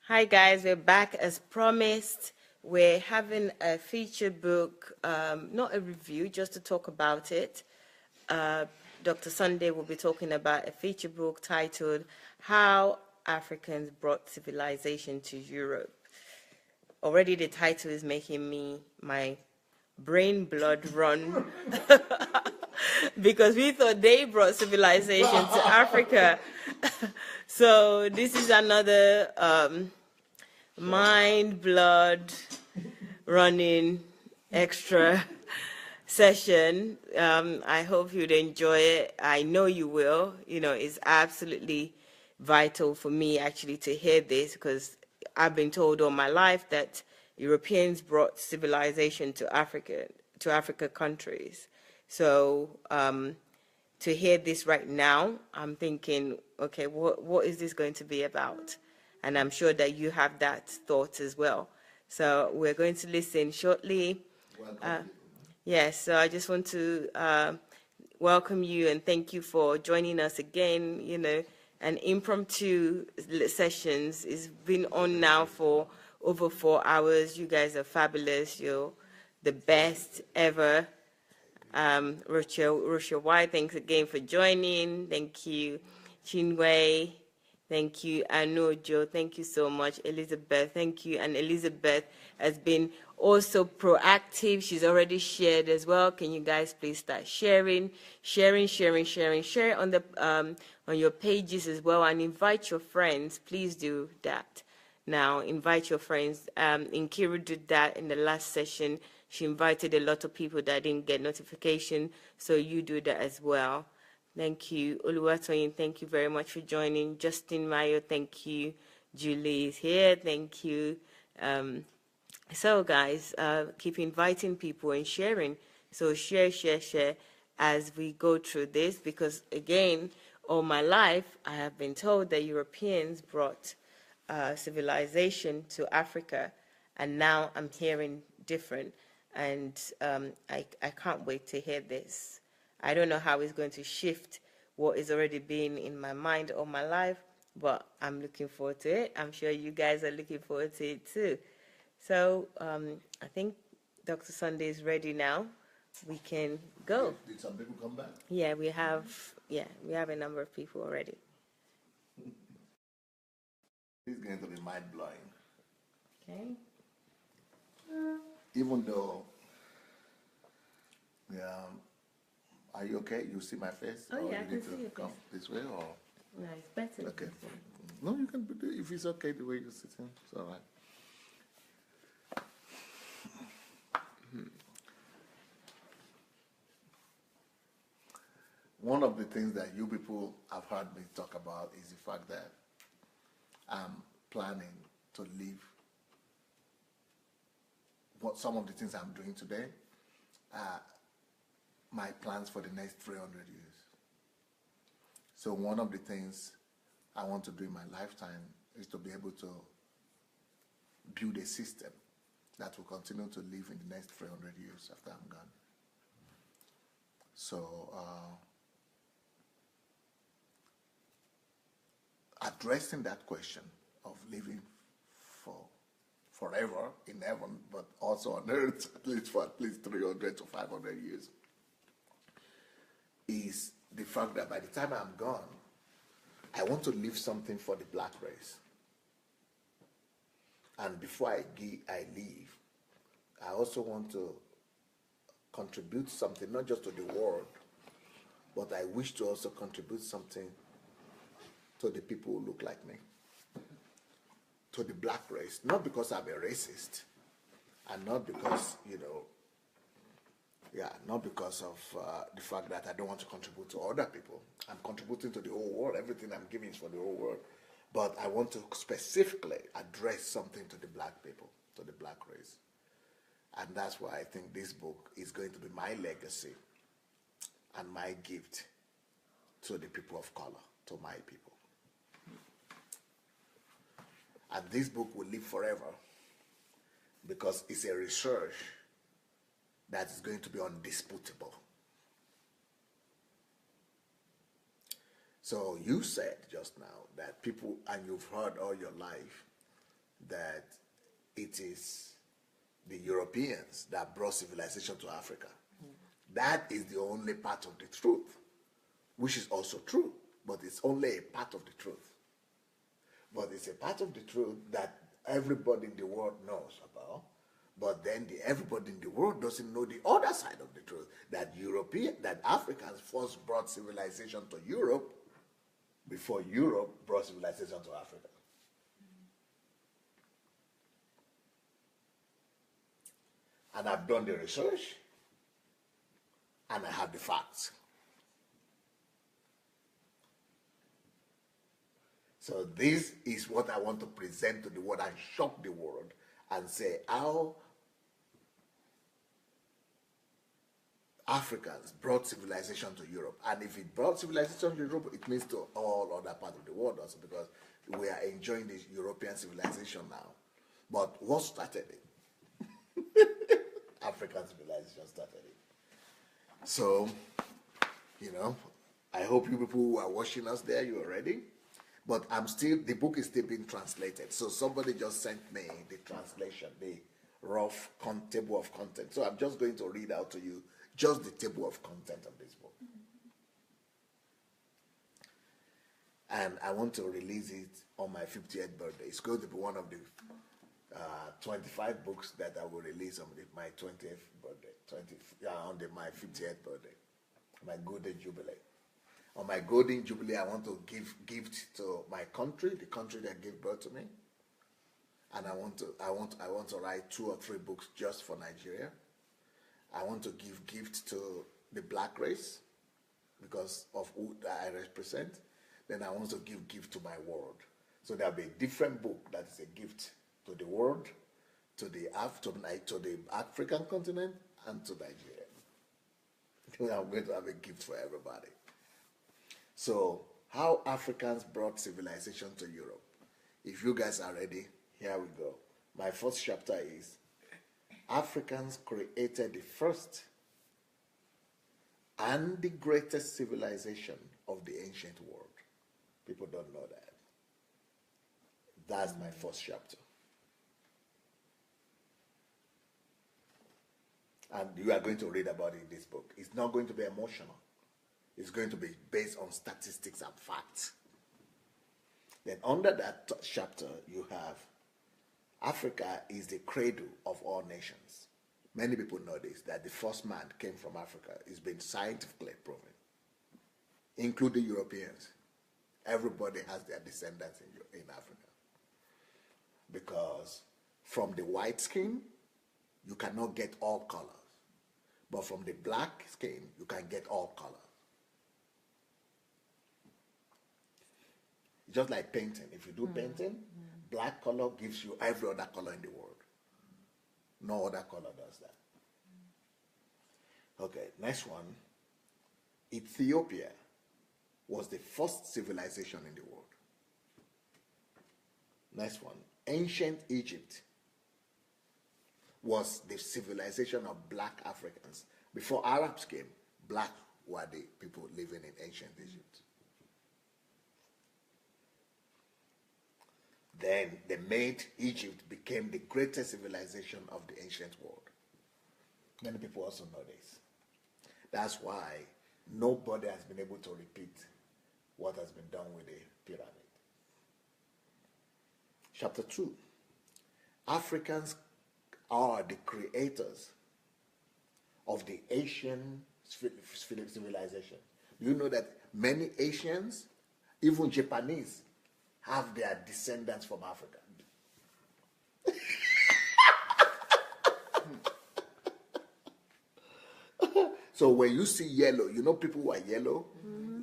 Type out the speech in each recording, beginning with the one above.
Hi guys, we're back as promised. We're having a feature book, not a review, just to talk about it. Dr. Sunday will be talking about a feature book titled How Africans Brought Civilization to Europe. Already the title is making my brain blood run because we thought they brought civilization to Africa. So this is another mind, blood, running extra session. I hope you'd enjoy it. I know you will. You know, it's absolutely vital for me actually to hear this because I've been told all my life that Europeans brought civilization to Africa countries. So to hear this right now, I'm thinking, okay, what is this going to be about? And I'm sure that you have that thought as well. So we're going to listen shortly. Yes, so I just want to welcome you and thank you for joining us again. You know, an impromptu sessions is been on now for over 4 hours. You guys are fabulous. You're the best ever. Rochelle White, thanks again for joining. Thank you, Chinwe. Thank you, Anojo. Thank you so much, Elizabeth. Thank you. And Elizabeth has been also proactive. She's already shared as well. Can you guys please start sharing share on the on your pages as well, and invite your friends. Please do that. Now, invite your friends. Nkiru did that in the last session. She invited a lot of people that didn't get notification, so you do that as well. Thank you. Oluwatoyin, thank you very much for joining. Justin Mayo, thank you. Julie is here, thank you. So guys, keep inviting people and sharing. So share as we go through this, because again, all my life, I have been told that Europeans brought civilization to Africa, and now I'm hearing different. And I can't wait to hear this. I don't know how it's going to shift what is already been in my mind all my life, but I'm looking forward to it. I'm sure you guys are looking forward to it too. So I think Dr. Sunday is ready now. We can go. Did some people come back? Yeah, we have a number of people already. It's going to be mind blowing. Okay. Even though, are you okay? You see my face? Oh, or yeah, I you can need see to your come face. this way, or No, it's better. okay? No, you can do it if it's okay the way you're sitting. It's all right. One of the things that you people have heard me talk about is the fact that I'm planning to leave some of the things I'm doing today are my plans for the next 300 years. So one of the things I want to do in my lifetime is to be able to build a system that will continue to live in the next 300 years after I'm gone. So addressing that question of living forever in heaven, but also on earth, at least for at least 300 to 500 years, is the fact that by the time I'm gone, I want to leave something for the black race. And before I leave, I also want to contribute something, not just to the world, but I wish to also contribute something to the people who look like me, to the black race. Not because I'm a racist, and not because, not because of the fact that I don't want to contribute to other people. I'm contributing to the whole world. Everything I'm giving is for the whole world. But I want to specifically address something to the black people, to the black race. And that's why I think this book is going to be my legacy and my gift to the people of color, to my people. And this book will live forever because it's a research that is going to be undisputable. So you said just now that people, and you've heard all your life, that it is the Europeans that brought civilization to Africa. That is the only part of the truth, which is also true, but it's only a part of the truth. But it's a part of the truth that everybody in the world knows about, but then everybody in the world doesn't know the other side of the truth, that Africans first brought civilization to Europe before Europe brought civilization to Africa. And I've done the research, and I have the facts. So this is what I want to present to the world and shock the world and say how Africans brought civilization to Europe. And if it brought civilization to Europe, it means to all other parts of the world also, because we are enjoying this European civilization now. But what started it? African civilization started it. So, I hope you people who are watching us there, you are ready. But the book is still being translated. So somebody just sent me the translation, the rough table of content. So I'm just going to read out to you just the table of content of this book. And I want to release it on my 50th birthday. It's going to be one of the 25 books that I will release on my 20th birthday, my 50th birthday, my golden jubilee. On my golden jubilee, I want to give gift to my country, the country that gave birth to me, and I want to write 2 or 3 books just for Nigeria. I want to give gift to the black race because of who I represent. Then I want to give gift to my world. So there'll be a different book that is a gift to the world, to the African continent, and to Nigeria. I'm going to have a gift for everybody. So, how Africans brought civilization to Europe. If you guys are ready, here we go. My first chapter is Africans created the first and the greatest civilization of the ancient world. People don't know that. That's my first chapter. And you are going to read about it in this book. It's not going to be emotional. It's going to be based on statistics and facts. Then under that chapter, you have Africa is the cradle of all nations. Many people know this, that the first man came from Africa. It's been scientifically proven, including Europeans. Everybody has their descendants in Africa. Because from the white skin, you cannot get all colors. But from the black skin, you can get all colors. Just like painting. If you do painting, black color gives you every other color in the world. No other color does that. Okay, next one. Ethiopia was the first civilization in the world. Next one. Ancient Egypt was the civilization of black Africans. Before Arabs came, black were the people living in ancient Egypt. Then they made Egypt became the greatest civilization of the ancient world. Many people also know this. That's why nobody has been able to repeat what has been done with the pyramid. Chapter 2. Africans are the creators of the Asian civilization. Do you know that many Asians, even Japanese, have their descendants from Africa? So when you see yellow, you know people who are yellow,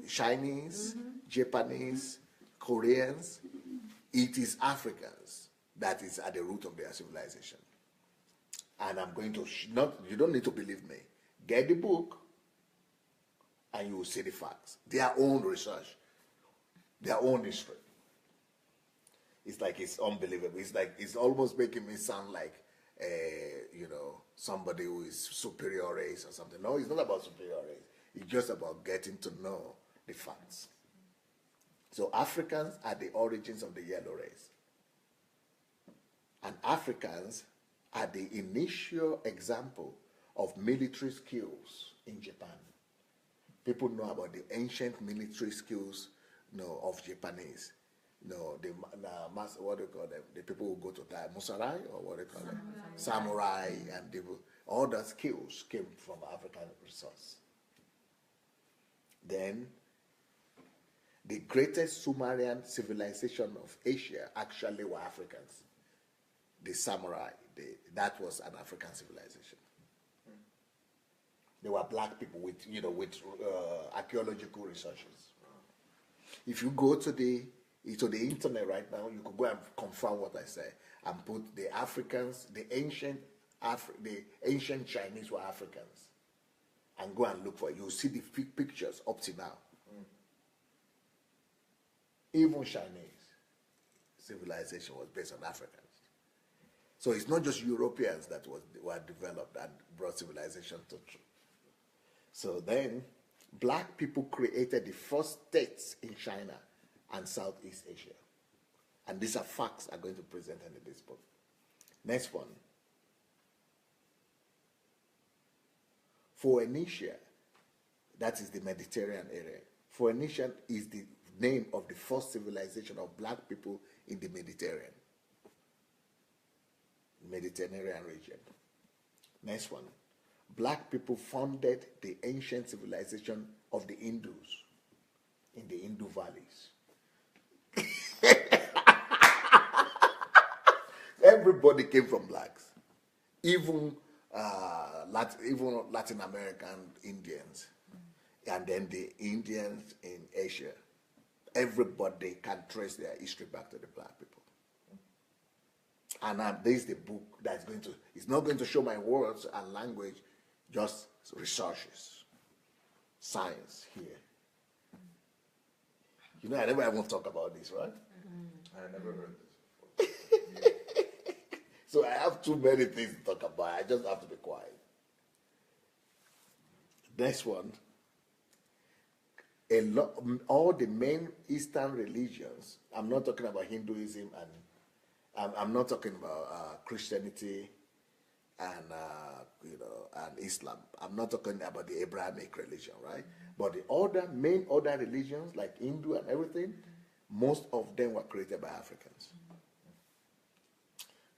Chinese, Japanese, Koreans, it is Africans that is at the root of their civilization. And I'm going to, you don't need to believe me. Get the book and you will see the facts. Their own research, their own history. It's like it's unbelievable. It's like it's almost making me sound like somebody who is superior race or something. No, it's not about superior race. It's just about getting to know the facts. So Africans are the origins of the yellow race. And Africans are the initial example of military skills in Japan. People know about the ancient military skills, of Japanese. What do you call them? The people who go to die, Musarai, or what do you call them? Samurai, and all the skills came from African resource. Then, the greatest Sumerian civilization of Asia actually were Africans. The samurai, that was an African civilization. They were black people with archaeological researches. If you go to the internet right now, you could go and confirm what I say and put the Africans, the ancient Chinese were Africans, and go and look for it. You'll see the pictures up to now. Even Chinese civilization was based on Africans. So it's not just Europeans that were developed and brought civilization to truth. So then, black people created the first states in China and Southeast Asia. And these are facts I'm going to present in this book. Next one. Phoenicia, that is the Mediterranean area. Phoenicia is the name of the first civilization of black people in the Mediterranean region. Next one. Black people founded the ancient civilization of the Hindus in the Hindu valleys. Everybody came from blacks, even Latin American Indians, and then the Indians in Asia. Everybody can trace their history back to the black people. And this is the book that's it's not going to show my words and language, just researches, science here. I never ever talk about this, right? I never heard this before. So I have too many things to talk about. I just have to be quiet. Next one. All the main Eastern religions, I'm not talking about Hinduism, and I'm not talking about Christianity and Islam. I'm not talking about the Abrahamic religion, right? But the main other religions like Hindu and everything, most of them were created by Africans.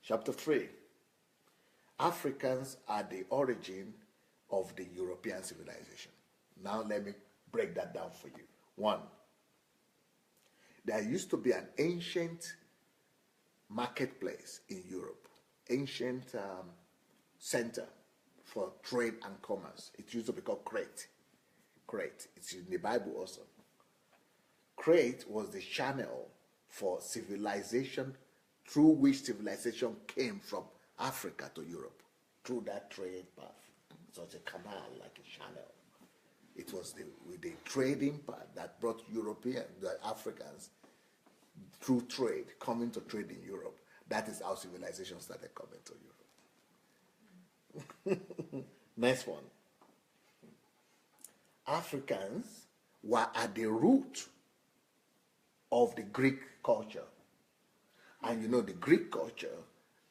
Chapter 3. Africans are the origin of the European civilization. Now let me break that down for you. 1. There used to be an ancient marketplace in Europe, ancient center for trade and commerce. It used to be called Crete. Crete. It's in the Bible also. Crete was the channel for civilization, through which civilization came from Africa to Europe, through that trade path. So it's a canal, like a channel. It was the trading part that brought the Africans, through trade, coming to trade in Europe. That is how civilization started coming to Europe. Next one. Africans were at the root of the Greek culture. And the Greek culture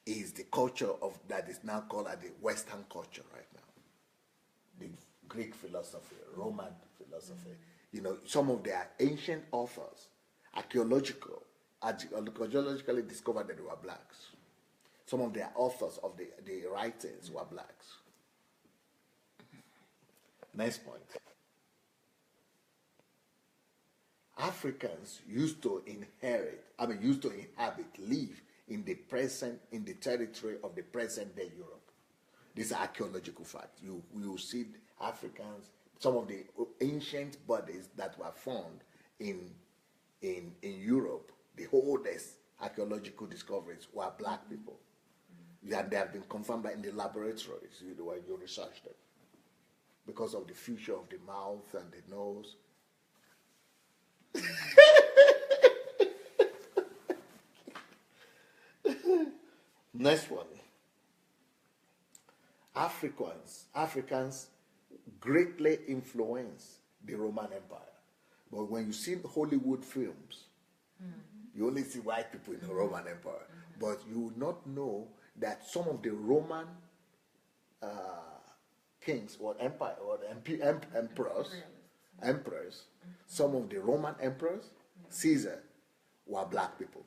is the culture that is now called the Western culture right now. The Greek philosophy, Roman philosophy. Some of their ancient authors, archaeologically discovered that they were blacks. Some of their authors of the writings were blacks. Next point. Africans used to live in the territory of the present day Europe. This is archaeological fact. You will see Africans, some of the ancient bodies that were found in Europe, the oldest archaeological discoveries were black people. And they have been confirmed in the laboratories when you research them, because of the feature of the mouth and the nose. Next one. Africans greatly influenced the Roman Empire. But when you see Hollywood films, you only see white people in the Roman Empire. but you would not know that some of the Roman kings or empire or emperors, some of the Roman emperors, Caesar, were black people.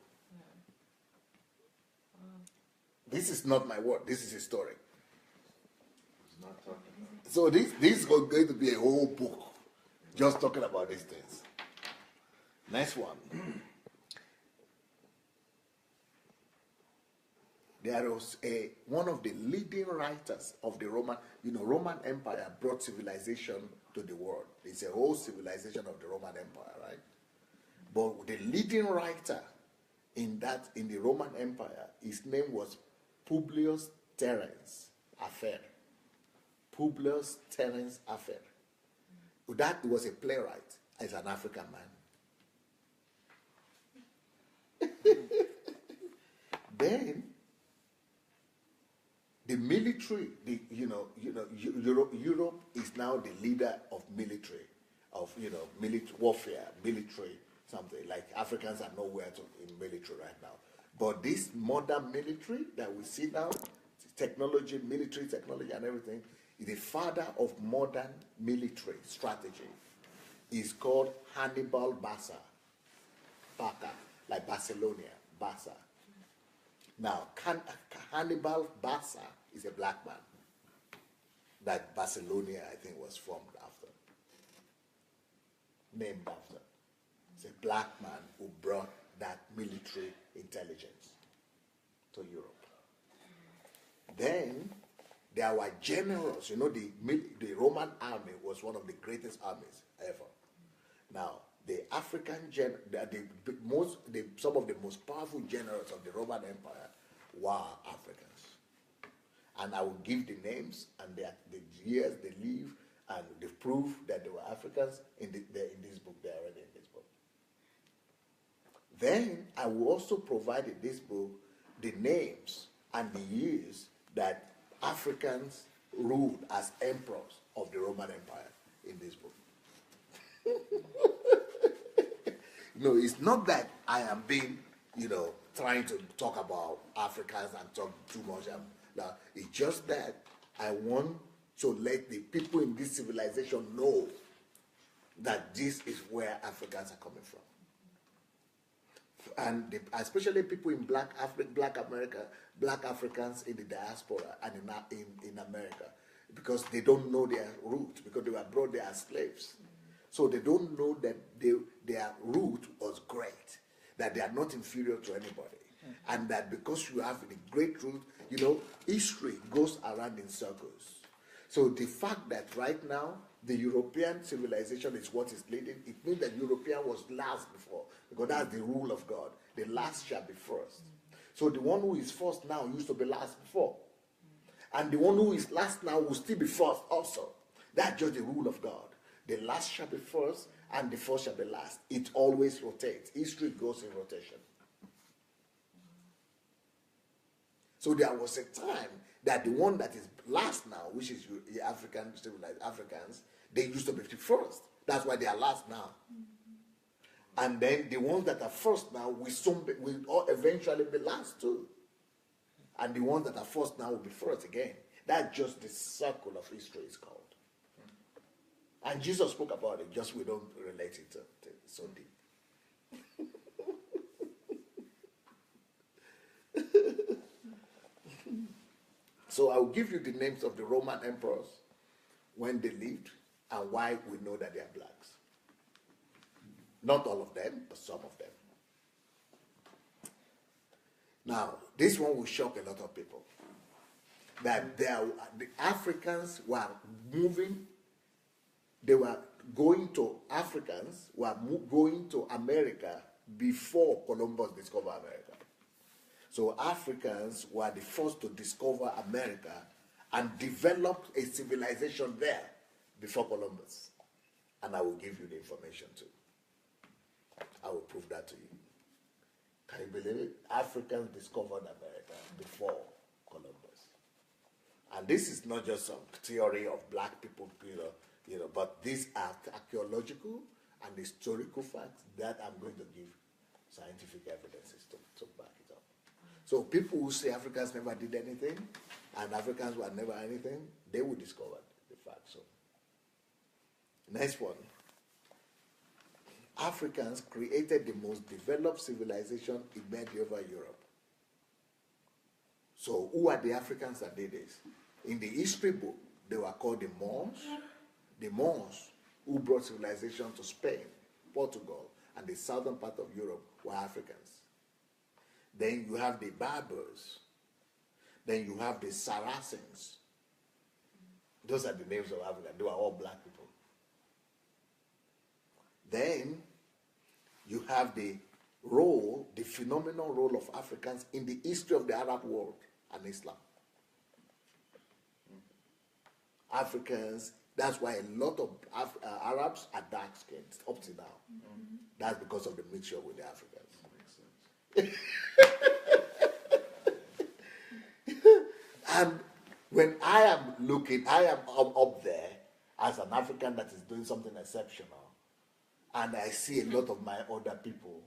This is not my word. This is historic. It's not talking about. So this is going to be a whole book just talking about these things. Next one. There was one of the leading writers of the Roman Empire brought civilization to the world. It's a whole civilization of the Roman Empire, right? But the leading writer in the Roman Empire, his name was Publius Terence Afer. Publius Terence Afer. That was a playwright as an African man. Then the military, Europe is now the leader of military, military warfare, military something. Like Africans are nowhere in military right now. But this modern military that we see now, technology, military technology and everything, is the father of modern military strategy. Is called Hannibal Barca, like Barcelona, Barca. Now, Hannibal Barca is a black man that Barcelona, I think, was formed after, named after. It's a black man who brought that military intelligence to Europe. Then there were generals. The Roman army was one of the greatest armies ever. Now, the African some of the most powerful generals of the Roman Empire were Africans, and I will give the names and the years they lived and the proof that they were Africans in this book. They are already in this book. Then I will also provide in this book the names and the years that Africans ruled as emperors of the Roman Empire in this book. No, it's not that I am being, trying to talk about Africans and talk too much. It's just that I want to let the people in this civilization know that this is where Africans are coming from. And especially people in Black Africans in the diaspora and in America, because they don't know their roots, because they were brought there as slaves. So they don't know that their root was great, that they are not inferior to anybody. And that because you have the great root, history goes around in circles. So the fact that right now the European civilization is what is leading, it means that European was last before, because that's the rule of God. The last shall be first. So the one who is first now used to be last before. And the one who is last now will still be first also. That's just the rule of God. The last shall be first, and the first shall be last. It always rotates. History goes in rotation. So there was a time that the one that is last now, which is the civilized Africans, they used to be first. That's why they are last now. And then the ones that are first now will eventually be last too. And the ones that are first now will be first again. That's just the circle of history is called. And Jesus spoke about it, just we don't relate it to so deep. So I will give you the names of the Roman emperors, when they lived, and why we know that they are blacks. Not all of them, but some of them. Now, this one will shock a lot of people. That the Africans were moving, Africans were going to America before Columbus discovered America. So Africans were the first to discover America and develop a civilization there before Columbus. And I will give you the information too. I will prove that to you. Can you believe it? Africans discovered America before Columbus. And this is not just some theory of black people, but these are archaeological and historical facts that I'm going to give scientific evidences to back it up. So So people who say Africans never did anything and Africans were never anything, they will discover the fact. So, next one. Africans created the most developed civilization in medieval Europe. So, who are the Africans that did this? In the history book, they were called the Moors. The Moors who brought civilization to Spain, Portugal, and the southern part of Europe were Africans. Then you have the Berbers. Then you have the Saracens. Those are the names of Africa. They were all black people. Then you have the phenomenal role of Africans in the history of the Arab world and Islam. Africans, that's why a lot of Arabs are dark skinned up to now. That's because of the mixture with the Africans. And when I am looking, I am up there as an African that is doing something exceptional, and I see a lot of my other people.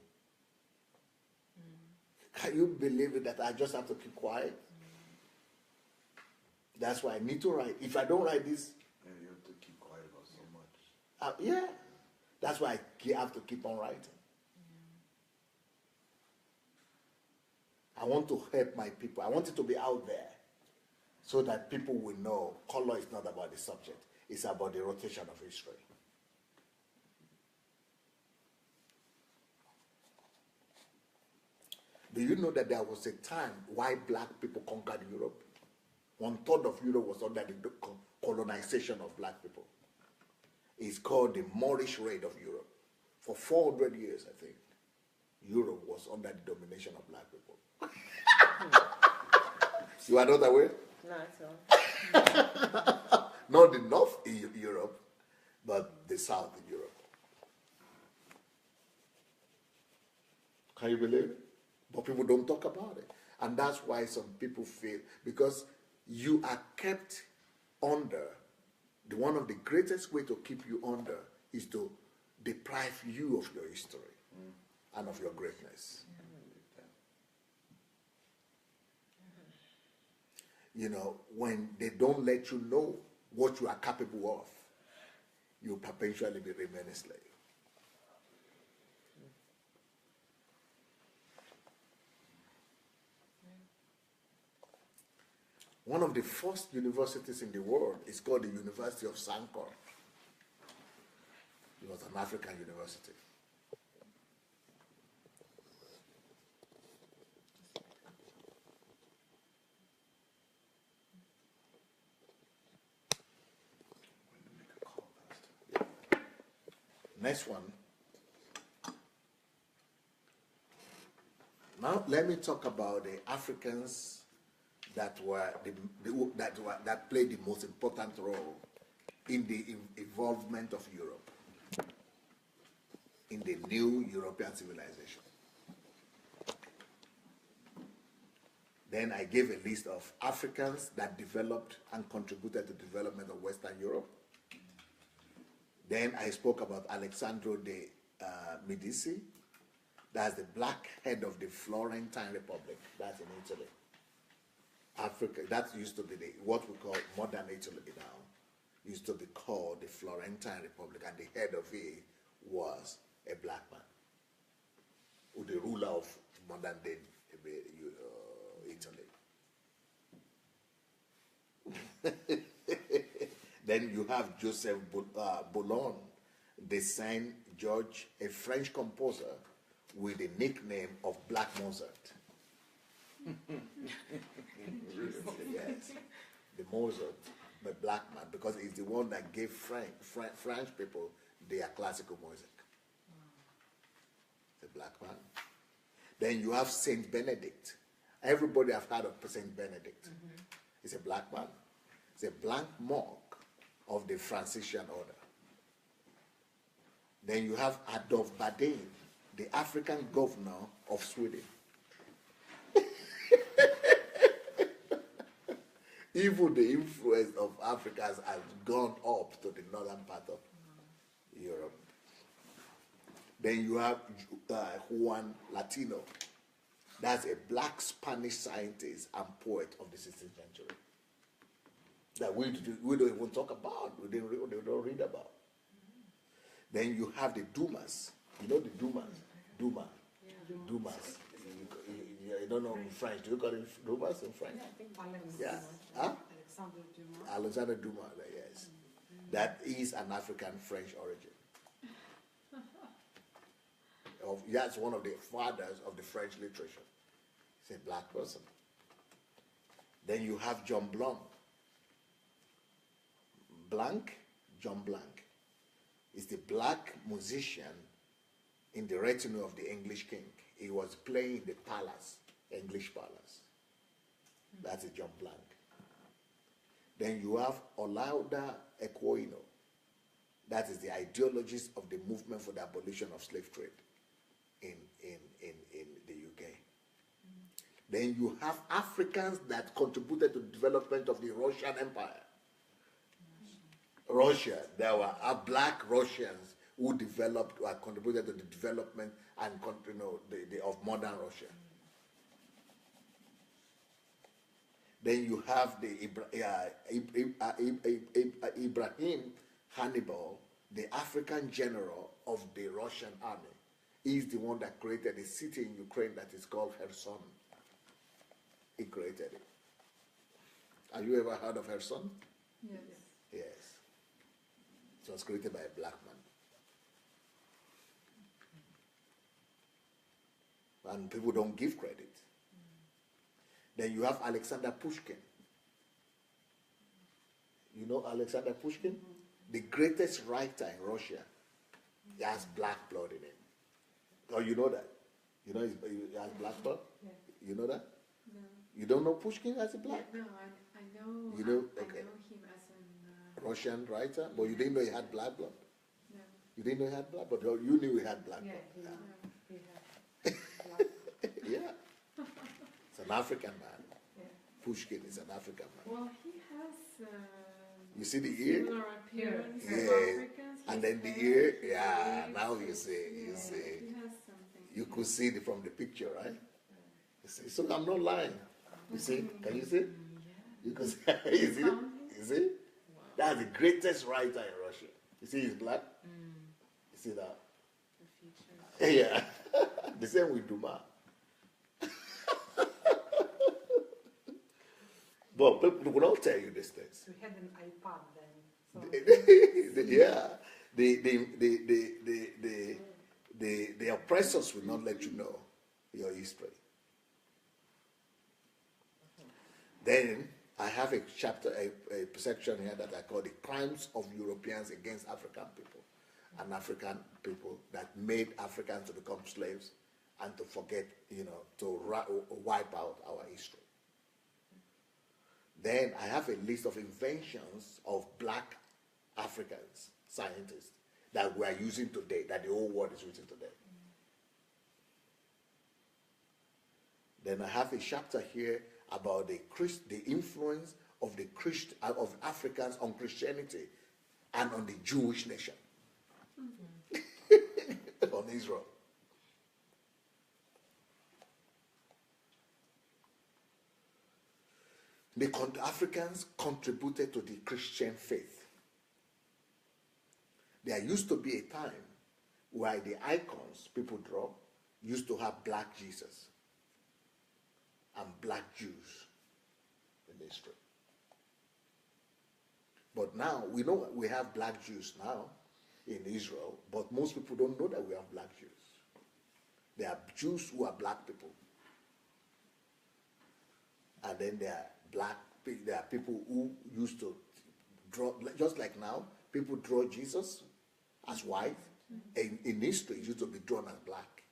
Can you believe it that I just have to keep quiet? That's why I need to write. If I don't write this, Yeah, you have to keep quiet about so much. yeah, that's why I have to keep on writing. I want to help my people. I want it to be out there so that people will know color is not about the subject. It's about the rotation of history. Do you know that there was a time why black people conquered Europe? 1/3 of Europe was under the colonization of black people. It's called the Moorish raid of Europe. For 400 years, I think, Europe was under the domination of black people. You are not aware? Not at all. Not the North in Europe, but the South in Europe. Can you believe it? But people don't talk about it. And that's why some people feel, because you are kept under, one of the greatest way to keep you under is to deprive you of your history and of your greatness. You know, when they don't let you know what you are capable of, you perpetually remain a slave. One of the first universities in the world is called the University of Sankor. It was an African university. Next one. Now let me talk about the Africans that played the most important role in the involvement of Europe in the new European civilization. Then I gave a list of Africans that developed and contributed to the development of Western Europe. Then I spoke about Alessandro de Medici. That's the black head of the Florentine Republic. That's in Italy. Africa, that used to be what we call modern Italy now, used to be called the Florentine Republic, and the head of it was a black man, who the ruler of modern day Italy. Then you have Joseph Boulogne, the Saint George, a French composer with the nickname of Black Mozart. Yes, the Mozart, the black man, because he's the one that gave French people their classical music. The black man. Then you have Saint Benedict. Everybody have heard of Saint Benedict. He's a black man. He's a black monk of the Franciscan order. Then you have Adolf Badin, the African governor of Sweden. Even the influence of Africans has gone up to the northern part of Europe. Then you have Juan Latino, That's a black Spanish scientist and poet of the 16th century that we don't even talk about, we don't read about. Then you have the Dumas. You know the Dumas? Dumas. You don't know in French. Do you call it Dumas in French? Yeah. Huh? Alexander Dumas, yes. That is an African French origin. That's one of the fathers of the French literature. He's a black person. Then you have John Blanc. John Blanc is the black musician in the retinue of the English king. He was playing the palace, English palace. That's a John Blanc. Then you have Olaudah Equiano. That is the ideologist of the movement for the abolition of slave trade in the UK. Then you have Africans that contributed to the development of the Russian Empire. Russia, there were black Russians who contributed to the development and of modern Russia. Then you have the Ibrahim Hannibal, the African general of the Russian army. He's the one that created a city in Ukraine that is called Kherson. He created it. Have you ever heard of Kherson? Yes. Yes. It was created by a black man. And people don't give credit. Then you have Alexander Pushkin. You know Alexander Pushkin? The greatest writer in Russia. He has black blood in him. Oh, you know that? You know he has black blood? Yeah. You know that? No. You don't know Pushkin as a black? Yeah, no, I know. You know? I Okay. know him as an. Russian writer? But you didn't know he had black blood? No. You didn't know he had black blood? But you knew he had black Yeah, blood. he had black. Yeah. It's an African man. Yeah. Pushkin is an African man. Well, he has. You see the ear? Similar appearance Yeah. of Africans. And his then the hair, ear, his yeah, lips, now you his- see, you yeah, see. He has something. You could see it from the picture, right? You see, so I'm not lying. You see? Can you see? You can see. You see? You see? That's the greatest writer in Russia. You see he's black? You see that? The features. Yeah. The same with Dumas. But people will not tell you these things. So he had an iPad then. So Yeah. The oppressors will not let you know your history. Then I have a chapter, a section here that I call the crimes of Europeans against African people, and African people that made Africans to become slaves and to forget, to wipe out our history. Then I have a list of inventions of black Africans, scientists, that we are using today, that the whole world is using today. Then I have a chapter here about the influence of of Africans on Christianity and on the Jewish nation, on Israel. The Africans contributed to the Christian faith. There used to be a time where the icons people draw used to have black Jesus and black Jews in history. But now, we know we have black Jews now in Israel, but most people don't know that we have black Jews. There are Jews who are black people. And then there are people who used to draw, just like now, people draw Jesus as white. In history, it used to be drawn as black.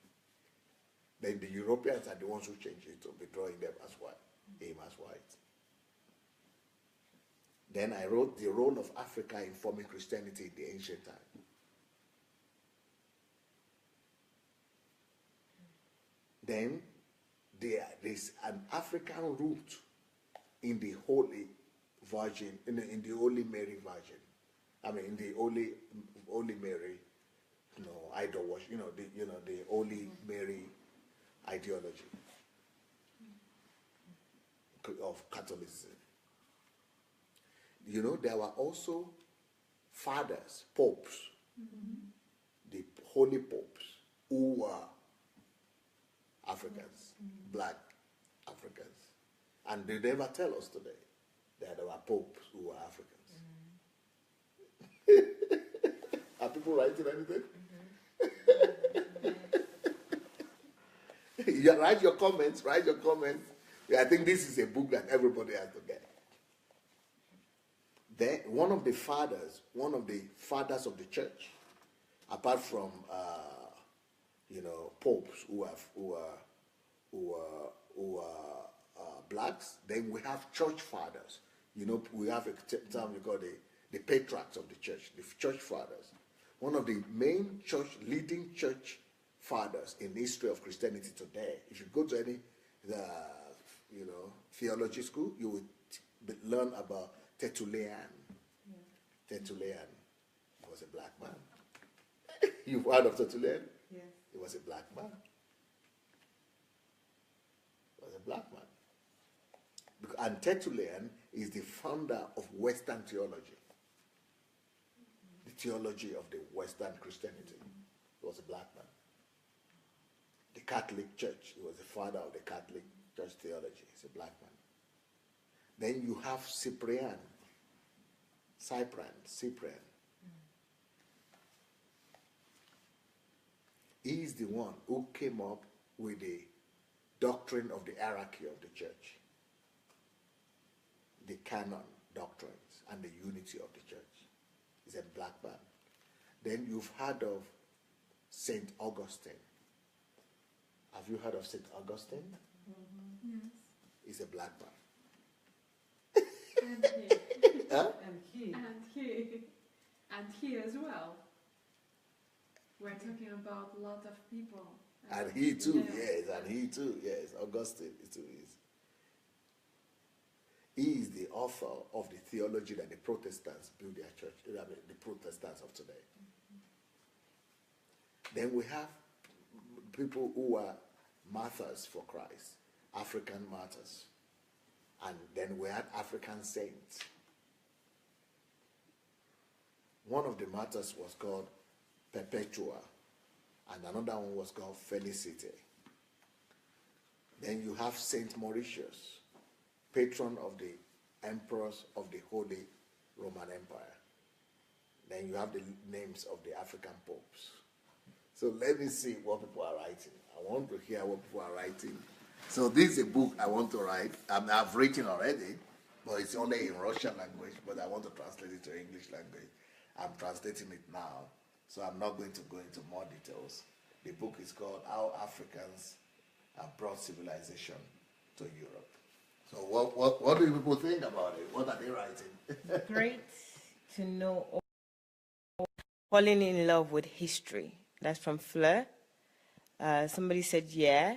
Then the Europeans are the ones who changed it to be drawing them as white, him as white. Then I wrote the role of Africa in forming Christianity in the ancient time. Then there is an African root in the Holy Virgin, in the Holy Mary Virgin. I mean, in the Holy Mary, idol worship. The Holy Mary ideology. Catholicism. You know, there were also fathers, popes, the holy popes, who were Africans, black Africans. And they never tell us today that there were popes who were Africans. Are people writing anything? Yeah, write your comments, Yeah, I think this is a book that everybody has to get. Then one of the fathers of the church, apart from popes who are blacks, then we have church fathers. You know, we have a term we call the patriarchs of the church, the church fathers. One of the main leading church fathers in the history of Christianity today. If you go to any theology school, you would learn about Tertullian. Yeah. Tertullian was a black man. You've heard of Tertullian? Yes. He was a black man. And Tertullian is the founder of Western theology. The theology of the Western Christianity. He was a black man. The Catholic Church, he was the father of the Catholic Church theology. He's a black man. Then you have Cyprian. He is the one who came up with the doctrine of the hierarchy of the church, the canon doctrines, and the unity of the church. He's a black man. Then you've heard of St. Augustine. Have you heard of St. Augustine? Yes. He's a black man. And he. Huh? And he. And he as well. We're talking about a lot of people. And he too, Yeah. yes, Augustine too is. He is the author of the theology that the Protestants built their church, the Protestants of today. Then we have people who are martyrs for Christ, African martyrs. And then we had African saints. One of the martyrs was called Perpetua, and another one was called Felicity. Then you have Saint Mauritius, patron of the emperors of the Holy Roman Empire. Then you have the names of the African popes. So let me see what people are writing. I want to hear what people are writing. So this is a book I want to write. I've written already, but it's only in Russian language, but I want to translate it to English language. I'm translating it now, so I'm not going to go into more details. The book is called How Africans Brought Civilization to Europe. So what do people think about it? What are they writing? Great to know. Falling in love with history. That's from Fleur. Somebody said, yeah.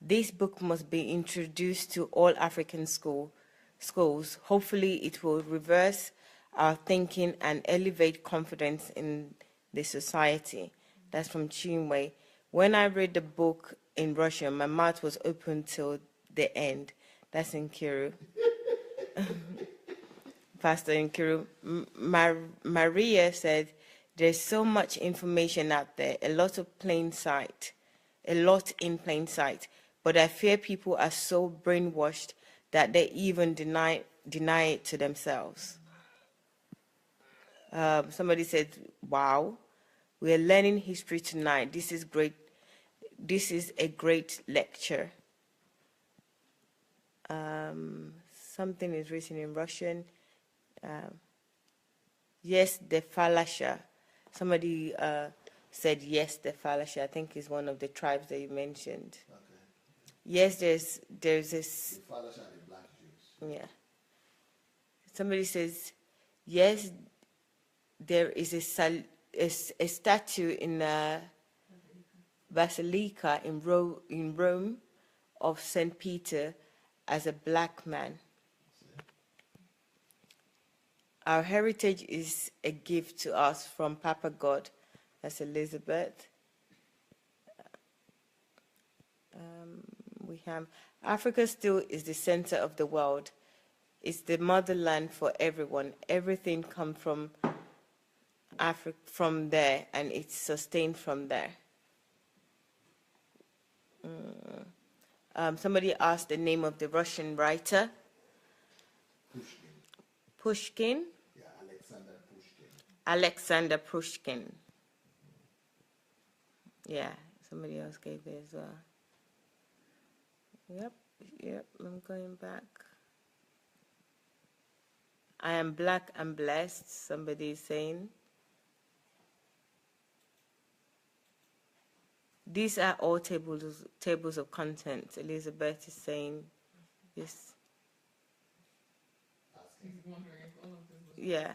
This book must be introduced to all African schools. Hopefully it will reverse our thinking and elevate confidence in the society. That's from Chinwe. When I read the book in Russian, my mouth was open till the end. That's in Kiru. Pastor Nkiru. Maria said, there's so much information out there, a lot in plain sight, but I fear people are so brainwashed that they even deny it to themselves. Somebody said, wow, we are learning history tonight. This is great. This is a great lecture. Something is written in Russian. Yes, the Falasha. Somebody said yes, the Falasha. I think is one of the tribes that you mentioned. Okay. Yes, there's this. The Falasha are the black Jews. Yeah. Somebody says yes. There is a statue in a basilica in Rome of Saint Peter as a black man. Our heritage is a gift to us from Papa God. That's Elizabeth. we have Africa still is the center of the world. It's the motherland for everyone. Everything comes from Africa, from there, and it's sustained from there. Somebody asked the name of the Russian writer. Pushkin. Yeah, Alexander Pushkin. Alexander Pushkin. Yeah, somebody else gave it as well. Yep, I'm going back. I am black and blessed, somebody is saying. These are all tables of contents, Elizabeth is saying. Yes. Yeah.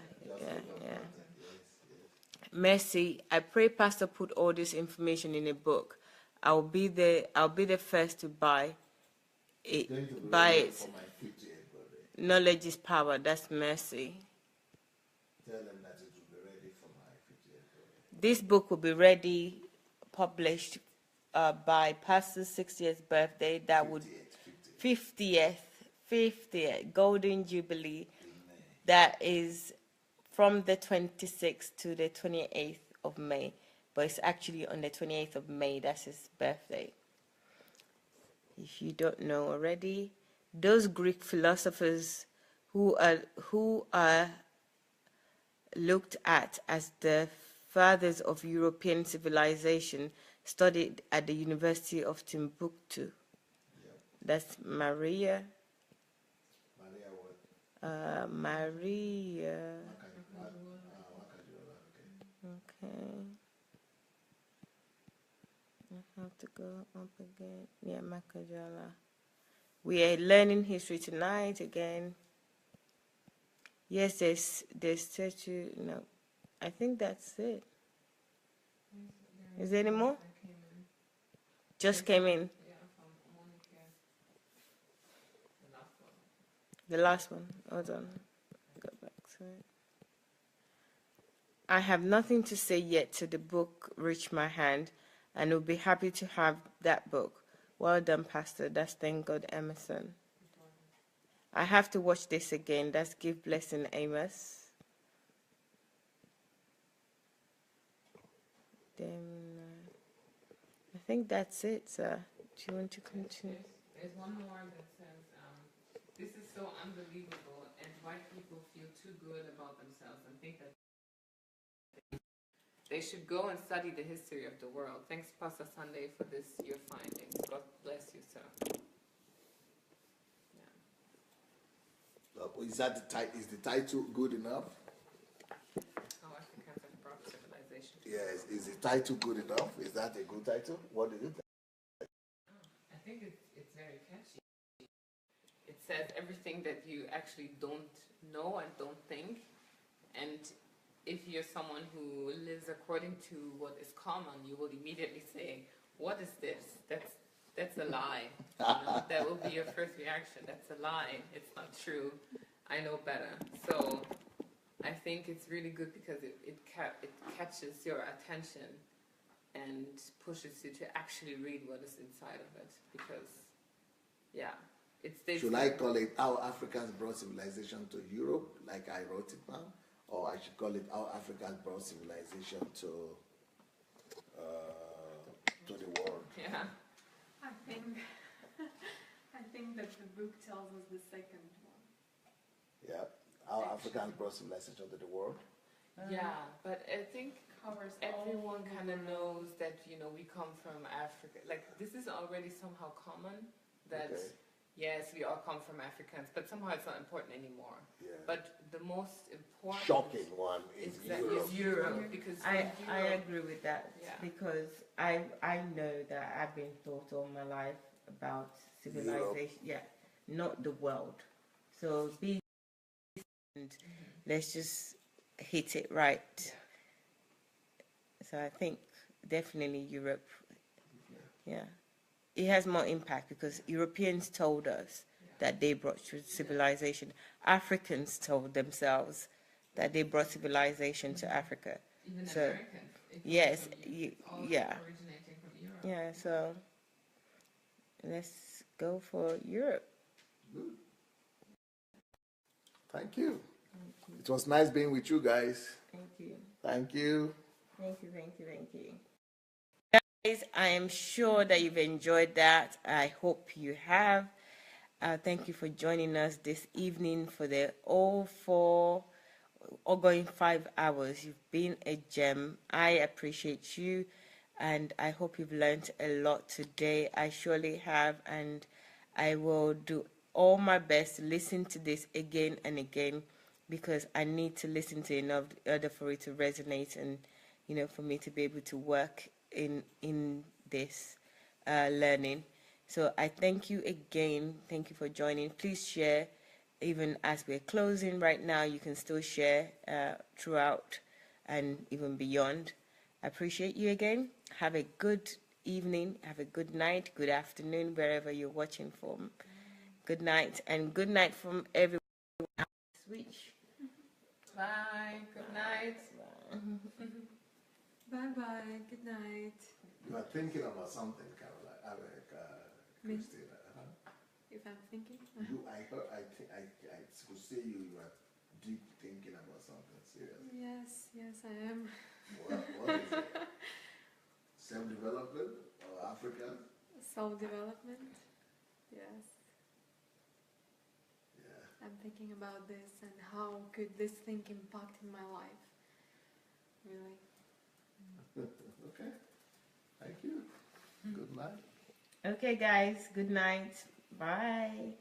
Mercy, I pray Pastor put all this information in a book. I'll be the first to buy it. Buy it. For my 50th birthday. Knowledge is power. That's Mercy. Tell them that it will be ready for my 50th birthday. This book will be ready, published by Pastor's 60th birthday. That would 50th Golden Jubilee. That is from the 26th to the 28th of May. But it's actually on the 28th of May. That's his birthday. If you don't know already, those Greek philosophers who are looked at as the fathers of European civilization studied at the University of Timbuktu. Yep. That's Maria. Maria what? Maria. Okay. I have to go up again. Yeah, Makajala. We are learning history tonight again. Yes, there's statue. No, I think that's it. Is there any more? Just came in. The last one. Hold on. Go back to it. I have nothing to say yet till the book reach my hand, and will be happy to have that book. Well done, Pastor. That's Thank God, Emerson. I have to watch this again. That's Give Blessing, Amos. Then I think that's it, sir. Do you want to continue? There's one more that says, this is so unbelievable, and white people feel too good about themselves and think that they should go and study the history of the world. Thanks, Pastor Sunday, for this, your findings. God bless you, sir. Yeah. Is the title good enough? How Africans have brought civilization. Yes. Is the title good enough? Is that a good title? What is it? I think it's very catchy. It says everything that you actually don't know and don't think, and if you're someone who lives according to what is common, you will immediately say, "What is this? That's a lie." You know, that will be your first reaction. That's a lie. It's not true. I know better. So I think it's really good because it catches your attention and pushes you to actually read what is inside of it. Because, yeah, it's this. Should I call it How Africans Brought Civilization to Europe, like I wrote it down? Or I should call it How Africans Brought Civilization to the world? Yeah. I think that the book tells us the second one. Yeah. How Africans Brought Civilization to the world? Yeah, but I think Covers everyone all kind of over. knows that, you know, we come from Africa. Like, this is already somehow common that, Okay. yes, we all come from Africans, but somehow it's not important anymore. Yeah. But the most important Shocking one is is Europe. Europe, because I Europe, agree with that, Yeah. because I know that I've been taught all my life about civilization. Yeah, not the world. So let's just hit it right. So I think definitely Europe. Yeah, it has more impact because Europeans told us that they brought civilization. Africans told themselves that they brought civilization to Africa. even So, Americans, it comes yes, from all yeah. originating from Europe. Yeah, so let's go for Europe. Good. Thank you. It was nice being with you guys. Thank you. Thank you. Thank you, thank you, thank you. Guys, I am sure that you've enjoyed that. I hope you have. Thank you for joining us this evening for the going 5 hours. You've been a gem. I appreciate you, and I hope you've learned a lot today. I surely have, and I will do all my best to listen to this again and again, because I need to listen to enough in order for it to resonate, and for me to be able to work in this learning. So I thank you again. Thank you for joining. Please share. Even as we're closing right now, you can still share throughout and even beyond. I appreciate you again. Have a good evening. Have a good night, good afternoon, wherever you're watching from. Good night, and good night from everyone. Switch. Bye. Good night. Bye-bye. Good night. You are thinking about something, Caroline. Me? Christina. If I'm thinking. I could say you are deep thinking about something serious. Yes, I am. What is it? Self-development or African? Self-development. Yes. Yeah. I'm thinking about this and how could this thing impact in my life. Really. Okay. Thank you. Good night. Okay, guys. Good night. Bye.